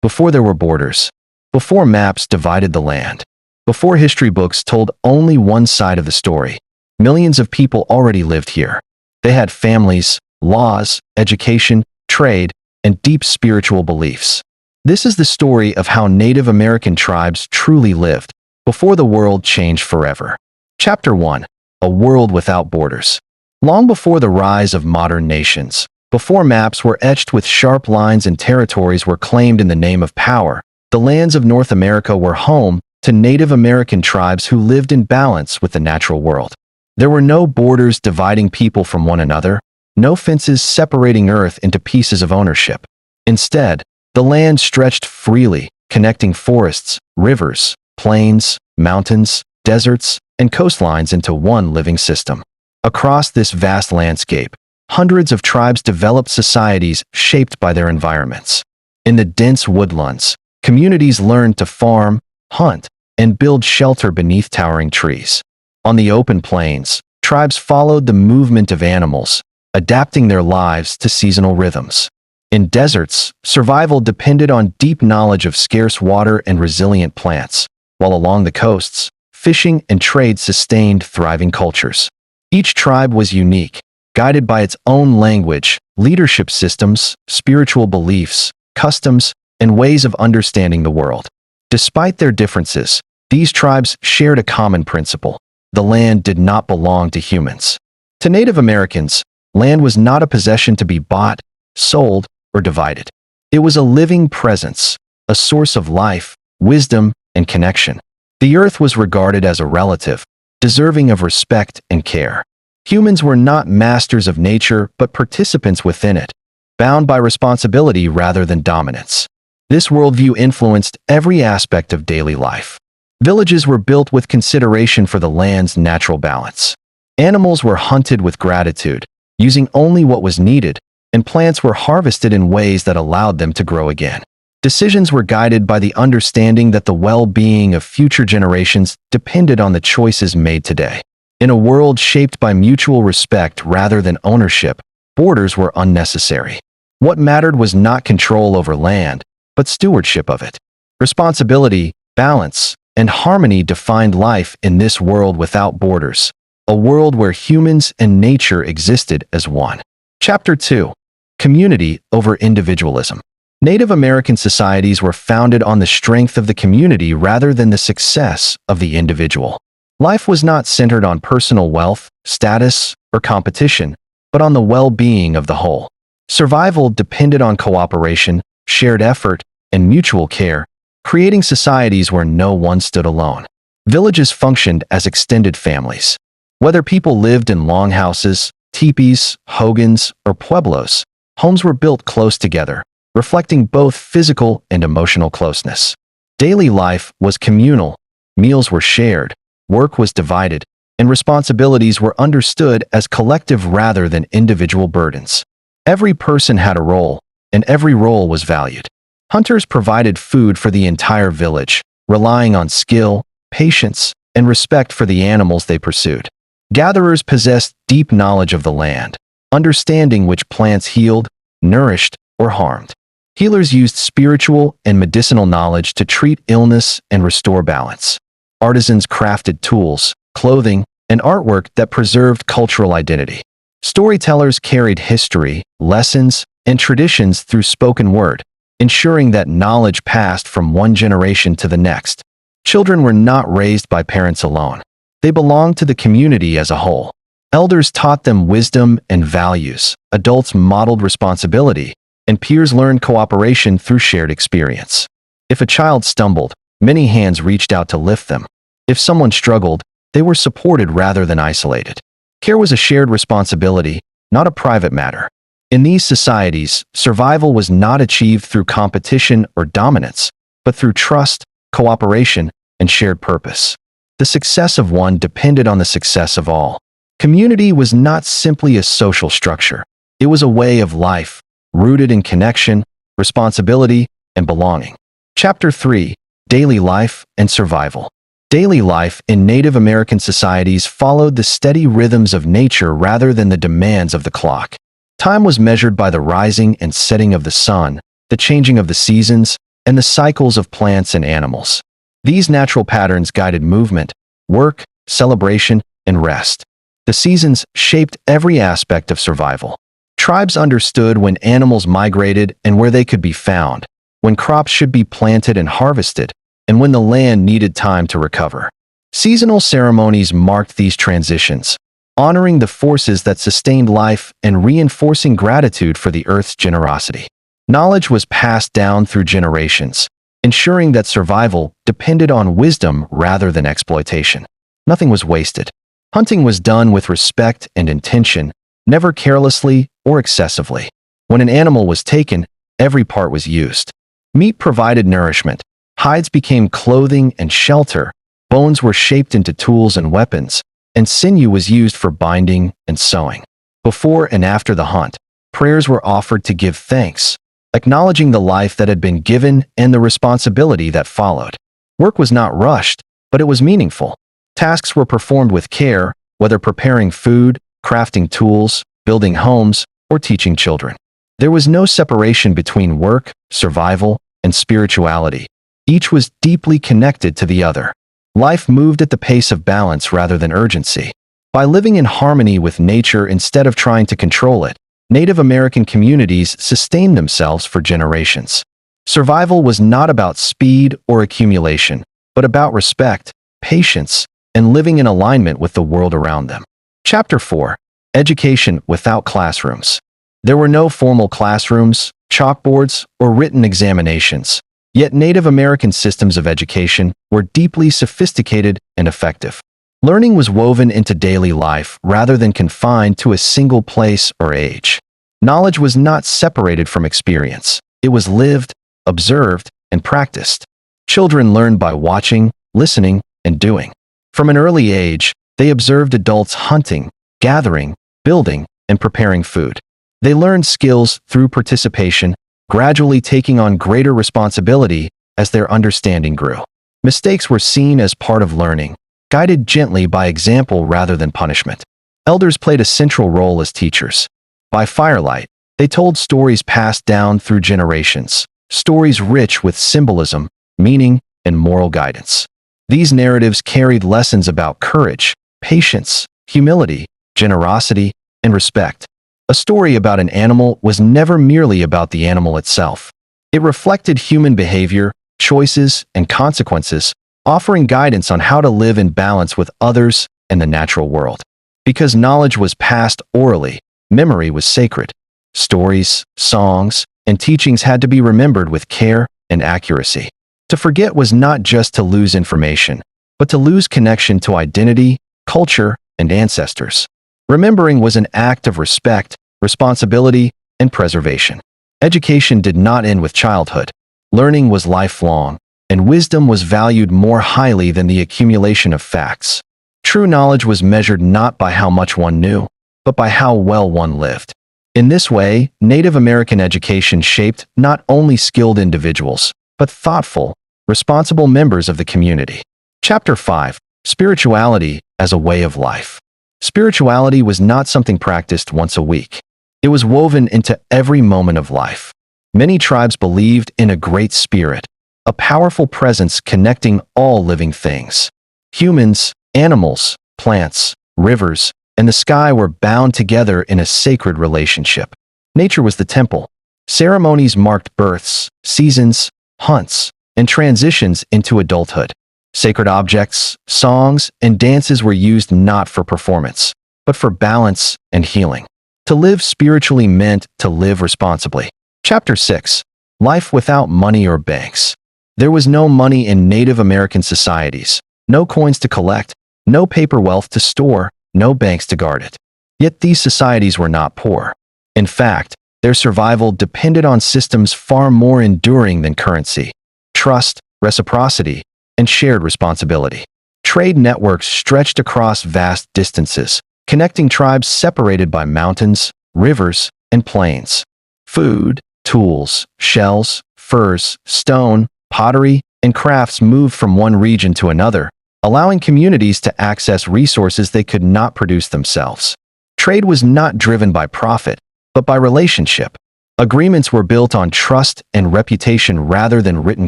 before there were borders, before maps divided the land, before history books told only one side of the story. Millions of people already lived here. They had families, laws, education, trade, and deep spiritual beliefs. This is the story of how Native American tribes truly lived before the world changed forever. Chapter 1. A World Without Borders. Long before the rise of modern nations, before maps were etched with sharp lines and territories were claimed in the name of power, the lands of North America were home to Native American tribes who lived in balance with the natural world. There were no borders dividing people from one another, no fences separating earth into pieces of ownership. Instead, the land stretched freely, connecting forests, rivers, plains, mountains, deserts, and coastlines into one living system. Across this vast landscape, hundreds of tribes developed societies shaped by their environments. In the dense woodlands, communities learned to farm, hunt, and build shelter beneath towering trees. On the open plains, tribes followed the movement of animals, adapting their lives to seasonal rhythms. In deserts, survival depended on deep knowledge of scarce water and resilient plants, while along the coasts, fishing and trade sustained thriving cultures. Each tribe was unique, guided by its own language, leadership systems, spiritual beliefs, customs, and ways of understanding the world. Despite their differences, these tribes shared a common principle: the land did not belong to humans. To Native Americans, land was not a possession to be bought, sold, or divided. It was a living presence, a source of life, wisdom, and connection. The earth was regarded as a relative, deserving of respect and care. Humans were not masters of nature but participants within it, bound by responsibility rather than dominance. This worldview influenced every aspect of daily life. Villages were built with consideration for the land's natural balance. Animals were hunted with gratitude, using only what was needed, and plants were harvested in ways that allowed them to grow again. Decisions were guided by the understanding that the well-being of future generations depended on the choices made today. In a world shaped by mutual respect rather than ownership, borders were unnecessary. What mattered was not control over land, but stewardship of it. Responsibility, balance, and harmony defined life in this world without borders, a world where humans and nature existed as one. Chapter 2. Community over individualism. Native American societies were founded on the strength of the community rather than the success of the individual. Life was not centered on personal wealth, status, or competition, but on the well-being of the whole. Survival depended on cooperation, shared effort, and mutual care, creating societies where no one stood alone. Villages functioned as extended families. Whether people lived in longhouses, teepees, hogans, or pueblos, homes were built close together, reflecting both physical and emotional closeness. Daily life was communal, meals were shared, work was divided, and responsibilities were understood as collective rather than individual burdens. Every person had a role, and every role was valued. Hunters provided food for the entire village, relying on skill, patience, and respect for the animals they pursued. Gatherers possessed deep knowledge of the land, understanding which plants healed, nourished, or harmed. Healers used spiritual and medicinal knowledge to treat illness and restore balance. Artisans crafted tools, clothing, and artwork that preserved cultural identity. Storytellers carried history, lessons, and traditions through spoken word, ensuring that knowledge passed from one generation to the next. Children were not raised by parents alone. They belonged to the community as a whole. Elders taught them wisdom and values, adults modeled responsibility, and peers learned cooperation through shared experience. If a child stumbled, many hands reached out to lift them. If someone struggled, they were supported rather than isolated. Care was a shared responsibility, not a private matter. In these societies, survival was not achieved through competition or dominance, but through trust, cooperation, and shared purpose. The success of one depended on the success of all. Community was not simply a social structure. It was a way of life, rooted in connection, responsibility, and belonging. Chapter 3. Daily Life and Survival. Daily life in Native American societies followed the steady rhythms of nature rather than the demands of the clock. Time was measured by the rising and setting of the sun, the changing of the seasons, and the cycles of plants and animals. These natural patterns guided movement, work, celebration, and rest. The seasons shaped every aspect of survival. Tribes understood when animals migrated and where they could be found, when crops should be planted and harvested, and when the land needed time to recover. Seasonal ceremonies marked these transitions, honoring the forces that sustained life and reinforcing gratitude for the earth's generosity. Knowledge was passed down through generations, ensuring that survival depended on wisdom rather than exploitation. Nothing was wasted. Hunting was done with respect and intention, never carelessly or excessively. When an animal was taken, every part was used. Meat provided nourishment, hides became clothing and shelter, bones were shaped into tools and weapons, and sinew was used for binding and sewing. Before and after the hunt, prayers were offered to give thanks, acknowledging the life that had been given and the responsibility that followed. Work was not rushed, but it was meaningful. Tasks were performed with care, whether preparing food, crafting tools, building homes, or teaching children. There was no separation between work, survival, and spirituality. Each was deeply connected to the other. Life moved at the pace of balance rather than urgency. By living in harmony with nature instead of trying to control it, Native American communities sustained themselves for generations. Survival was not about speed or accumulation, but about respect, patience, and living in alignment with the world around them. Chapter 4. Education without classrooms. There were no formal classrooms, chalkboards, or written examinations, yet Native American systems of education were deeply sophisticated and effective. Learning was woven into daily life rather than confined to a single place or age. Knowledge was not separated from experience. It was lived, observed, and practiced. Children learned by watching, listening, and doing. From an early age, they observed adults hunting, gathering, building, and preparing food. They learned skills through participation, gradually taking on greater responsibility as their understanding grew. Mistakes were seen as part of learning, guided gently by example rather than punishment. Elders played a central role as teachers. By firelight, they told stories passed down through generations, stories rich with symbolism, meaning, and moral guidance. These narratives carried lessons about courage, patience, humility, generosity, and respect. A story about an animal was never merely about the animal itself. It reflected human behavior, choices, and consequences, offering guidance on how to live in balance with others and the natural world. Because knowledge was passed orally, memory was sacred. Stories, songs, and teachings had to be remembered with care and accuracy. To forget was not just to lose information, but to lose connection to identity, culture, and ancestors. Remembering was an act of respect, responsibility, and preservation. Education did not end with childhood. Learning was lifelong, and wisdom was valued more highly than the accumulation of facts. True knowledge was measured not by how much one knew, but by how well one lived. In this way, Native American education shaped not only skilled individuals, but thoughtful, responsible members of the community. Chapter 5. Spirituality as a way of life. Spirituality was not something practiced once a week. It was woven into every moment of life. Many tribes believed in a great spirit, a powerful presence connecting all living things. Humans, animals, plants, rivers, and the sky were bound together in a sacred relationship. Nature was the temple. Ceremonies marked births, seasons, hunts, and transitions into adulthood. Sacred objects, songs, and dances were used not for performance, but for balance and healing. To live spiritually meant to live responsibly. Chapter 6. Life without money or banks. There was no money in Native American societies, no coins to collect, no paper wealth to store, no banks to guard it. Yet these societies were not poor. In fact, their survival depended on systems far more enduring than currency: trust, reciprocity, and shared responsibility. Trade networks stretched across vast distances, connecting tribes separated by mountains, rivers, and plains. Food, tools, shells, furs, stone, pottery, and crafts moved from one region to another, allowing communities to access resources they could not produce themselves. Trade was not driven by profit, but by relationship. Agreements were built on trust and reputation rather than written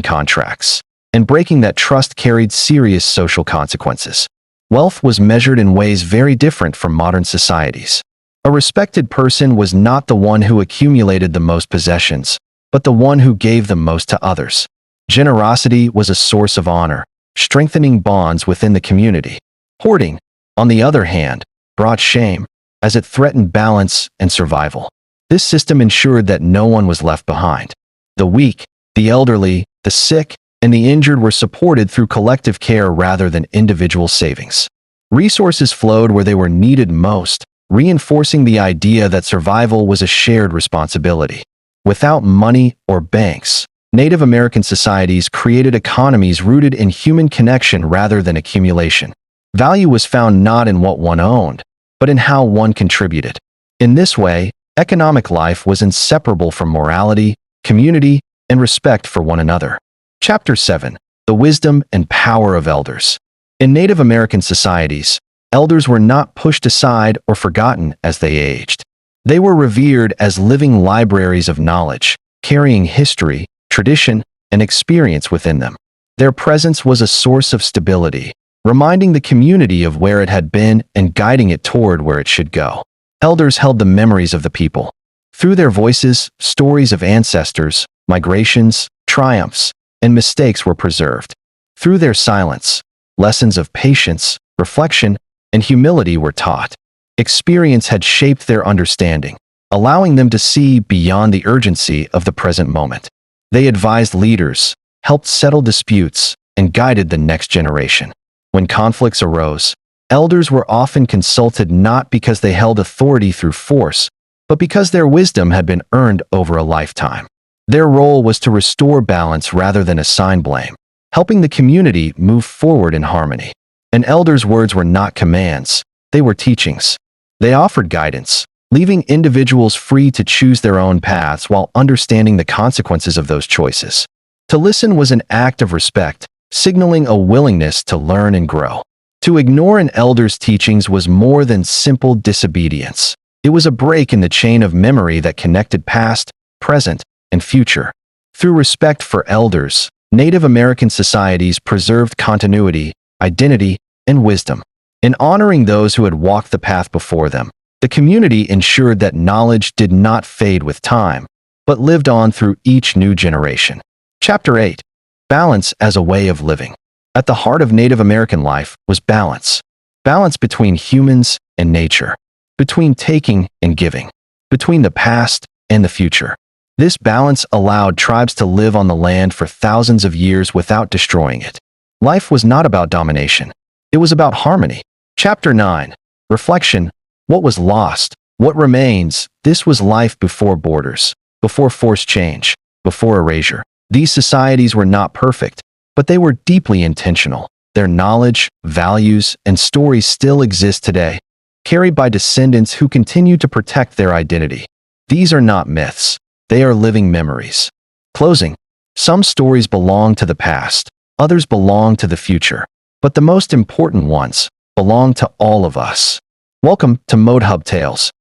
contracts, and breaking that trust carried serious social consequences. Wealth was measured in ways very different from modern societies. A respected person was not the one who accumulated the most possessions, but the one who gave the most to others. Generosity was a source of honor, strengthening bonds within the community. Hoarding, on the other hand, brought shame, as it threatened balance and survival. This system ensured that no one was left behind. The weak, the elderly, the sick, and the injured were supported through collective care rather than individual savings. Resources flowed where they were needed most, reinforcing the idea that survival was a shared responsibility. Without money or banks, Native American societies created economies rooted in human connection rather than accumulation. Value was found not in what one owned, but in how one contributed. In this way, economic life was inseparable from morality, community, and respect for one another. Chapter 7. The Wisdom and Power of Elders. In Native American societies, elders were not pushed aside or forgotten as they aged. They were revered as living libraries of knowledge, carrying history, tradition, and experience within them. Their presence was a source of stability, reminding the community of where it had been and guiding it toward where it should go. Elders held the memories of the people. Through their voices, stories of ancestors, migrations, triumphs, and mistakes were preserved. Through their silence, lessons of patience, reflection, and humility were taught. Experience had shaped their understanding, allowing them to see beyond the urgency of the present moment. They advised leaders, helped settle disputes, and guided the next generation. When conflicts arose, elders were often consulted not because they held authority through force, but because their wisdom had been earned over a lifetime. Their role was to restore balance rather than assign blame, helping the community move forward in harmony. An elder's words were not commands, they were teachings. They offered guidance, leaving individuals free to choose their own paths while understanding the consequences of those choices. To listen was an act of respect, signaling a willingness to learn and grow. To ignore an elder's teachings was more than simple disobedience. It was a break in the chain of memory that connected past, present, and future. Through respect for elders, Native American societies preserved continuity, identity, and wisdom. In honoring those who had walked the path before them, the community ensured that knowledge did not fade with time, but lived on through each new generation. Chapter 8. Balance as a way of living. At the heart of Native American life was balance. Balance between humans and nature, between taking and giving, between the past and the future. This balance allowed tribes to live on the land for thousands of years without destroying it. Life was not about domination. It was about harmony. Chapter 9. Reflection. What was lost? What remains? This was life before borders, before forced change, before erasure. These societies were not perfect, but they were deeply intentional. Their knowledge, values, and stories still exist today, carried by descendants who continue to protect their identity. These are not myths. They are living memories. Closing. Some stories belong to the past, others belong to the future, but the most important ones belong to all of us. Welcome to Mode Hub Tales,